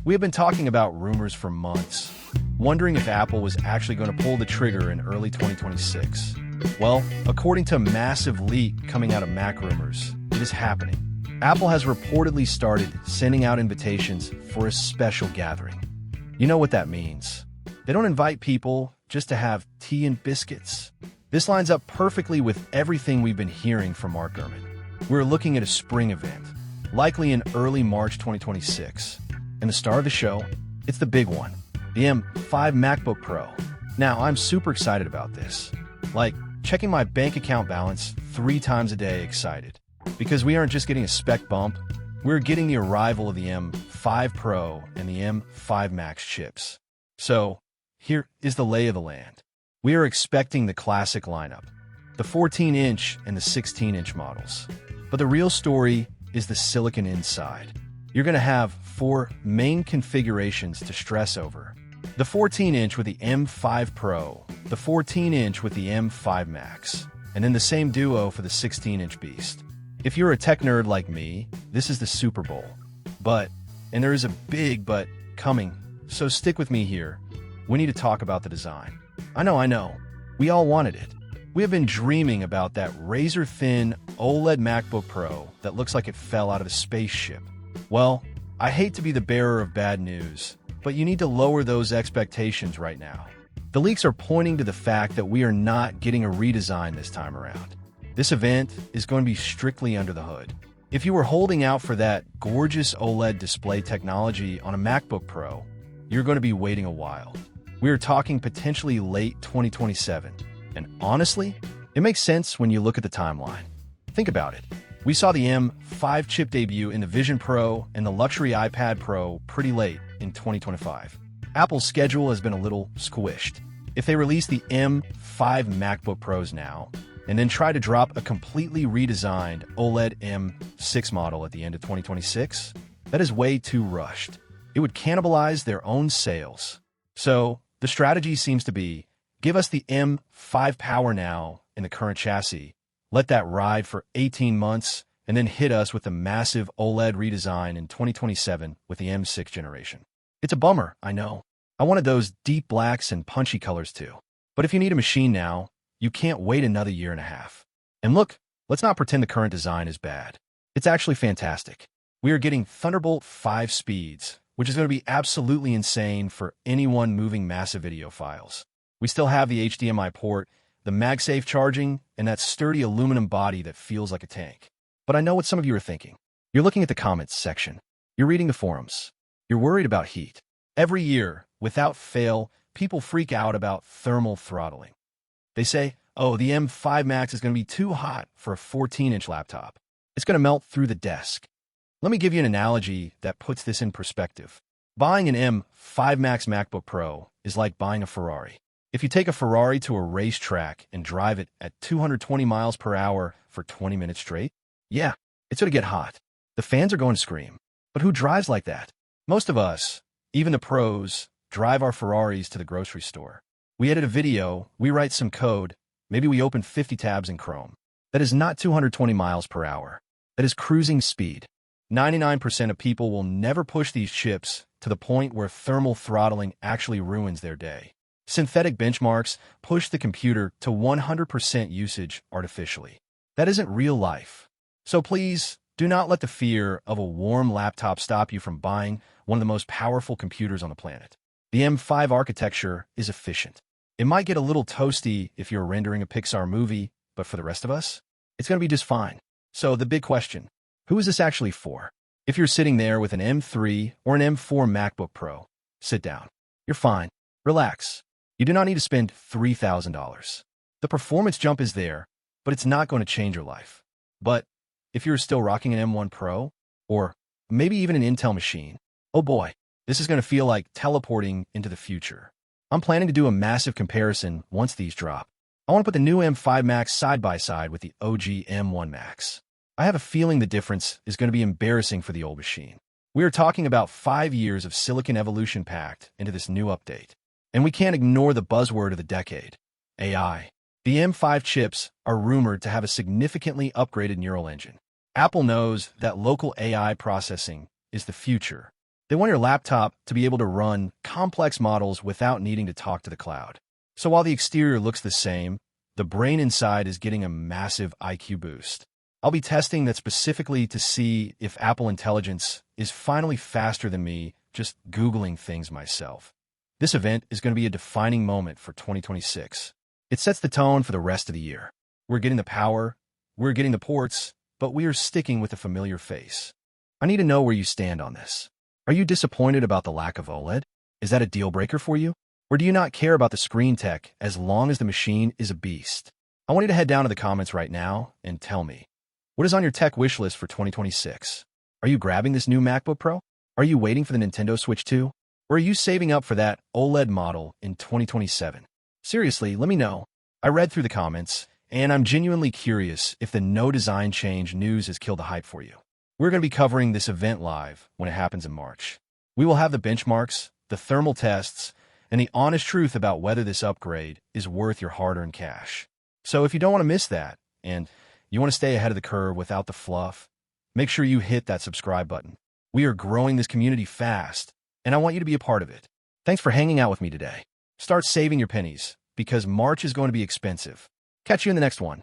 We have been talking about rumors for months, wondering if Apple was actually going to pull the trigger in early 2026. Well, according to a massive leak coming out of MacRumors, it is happening. Apple has reportedly started sending out invitations for a special gathering. You know what that means. They don't invite people just to have tea and biscuits. This lines up perfectly with everything we've been hearing from Mark Gurman. We're looking at a spring event, likely in early March 2026. And the star of the show, it's the big one, the M5 MacBook Pro. Now, I'm super excited about this. Like, checking my bank account balance 3 times a day excited. Because we aren't just getting a spec bump, we're getting the arrival of the M5 Pro and the M5 Max chips. So, here is the lay of the land. We are expecting the classic lineup, the 14-inch and the 16-inch models. But the real story is the silicon inside. You're going to have 4 main configurations to stress over. The 14-inch with the M5 Pro, the 14-inch with the M5 Max, and then the same duo for the 16-inch beast. If you're a tech nerd like me, this is the Super Bowl. But, and there is a big but coming, so stick with me here. We need to talk about the design. I know. We all wanted it. We have been dreaming about that razor-thin OLED MacBook Pro that looks like it fell out of a spaceship. Well, I hate to be the bearer of bad news, but you need to lower those expectations right now. The leaks are pointing to the fact that we are not getting a redesign this time around. This event is going to be strictly under the hood. If you were holding out for that gorgeous OLED display technology on a MacBook Pro, you're going to be waiting a while. We are talking potentially late 2027. And honestly, it makes sense when you look at the timeline. Think about it. We saw the M5 chip debut in the Vision Pro and the luxury iPad Pro pretty late in 2025. Apple's schedule has been a little squished. If they release the M5 MacBook Pros now, and then try to drop a completely redesigned OLED M6 model at the end of 2026, that is way too rushed. It would cannibalize their own sales. So, the strategy seems to be, give us the M5 power now in the current chassis, let that ride for 18 months, and then hit us with a massive OLED redesign in 2027 with the M6 generation. It's a bummer, I know. I wanted those deep blacks and punchy colors too. But if you need a machine now, you can't wait another year and a half. And look, let's not pretend the current design is bad. It's actually fantastic. We are getting Thunderbolt 5 speeds, which is going to be absolutely insane for anyone moving massive video files. We still have the HDMI port, the MagSafe charging, and that sturdy aluminum body that feels like a tank. But I know what some of you are thinking. You're looking at the comments section. You're reading the forums. You're worried about heat. Every year, without fail, people freak out about thermal throttling. They say, oh, the M5 Max is going to be too hot for a 14-inch laptop. It's going to melt through the desk. Let me give you an analogy that puts this in perspective. Buying an M5 Max MacBook Pro is like buying a Ferrari. If you take a Ferrari to a racetrack and drive it at 220 miles per hour for 20 minutes straight, yeah, it's going to get hot. The fans are going to scream. But who drives like that? Most of us, even the pros, drive our Ferraris to the grocery store. We edit a video, we write some code, maybe we open 50 tabs in Chrome. That is not 220 miles per hour. That is cruising speed. 99% of people will never push these chips to the point where thermal throttling actually ruins their day. Synthetic benchmarks push the computer to 100% usage artificially. That isn't real life. So please, do not let the fear of a warm laptop stop you from buying one of the most powerful computers on the planet. The M5 architecture is efficient. It might get a little toasty if you're rendering a Pixar movie, but for the rest of us, it's going to be just fine. So the big question, who is this actually for? If you're sitting there with an M3 or an M4 MacBook Pro, sit down. You're fine. Relax. You do not need to spend $3,000. The performance jump is there, but it's not going to change your life. But if you're still rocking an M1 Pro, or maybe even an Intel machine, oh boy, this is going to feel like teleporting into the future. I'm planning to do a massive comparison once these drop. I want to put the new M5 Max side by side with the OG M1 Max. I have a feeling the difference is going to be embarrassing for the old machine. We are talking about 5 years of silicon evolution packed into this new update. And we can't ignore the buzzword of the decade, AI. The M5 chips are rumored to have a significantly upgraded neural engine. Apple knows that local AI processing is the future. They want your laptop to be able to run complex models without needing to talk to the cloud. So while the exterior looks the same, the brain inside is getting a massive IQ boost. I'll be testing that specifically to see if Apple Intelligence is finally faster than me just Googling things myself. This event is going to be a defining moment for 2026. It sets the tone for the rest of the year. We're getting the power, we're getting the ports, but we are sticking with a familiar face. I need to know where you stand on this. Are you disappointed about the lack of OLED? Is that a deal breaker for you? Or do you not care about the screen tech as long as the machine is a beast? I want you to head down to the comments right now and tell me, what is on your tech wish list for 2026? Are you grabbing this new MacBook Pro? Are you waiting for the Nintendo Switch 2? Or are you saving up for that OLED model in 2027? Seriously, let me know. I read through the comments, and I'm genuinely curious if the no design change news has killed the hype for you. We're going to be covering this event live when it happens in March. We will have the benchmarks, the thermal tests, and the honest truth about whether this upgrade is worth your hard-earned cash. So if you don't want to miss that, and you want to stay ahead of the curve without the fluff, make sure you hit that subscribe button. We are growing this community fast, and I want you to be a part of it. Thanks for hanging out with me today. Start saving your pennies, because March is going to be expensive. Catch you in the next one.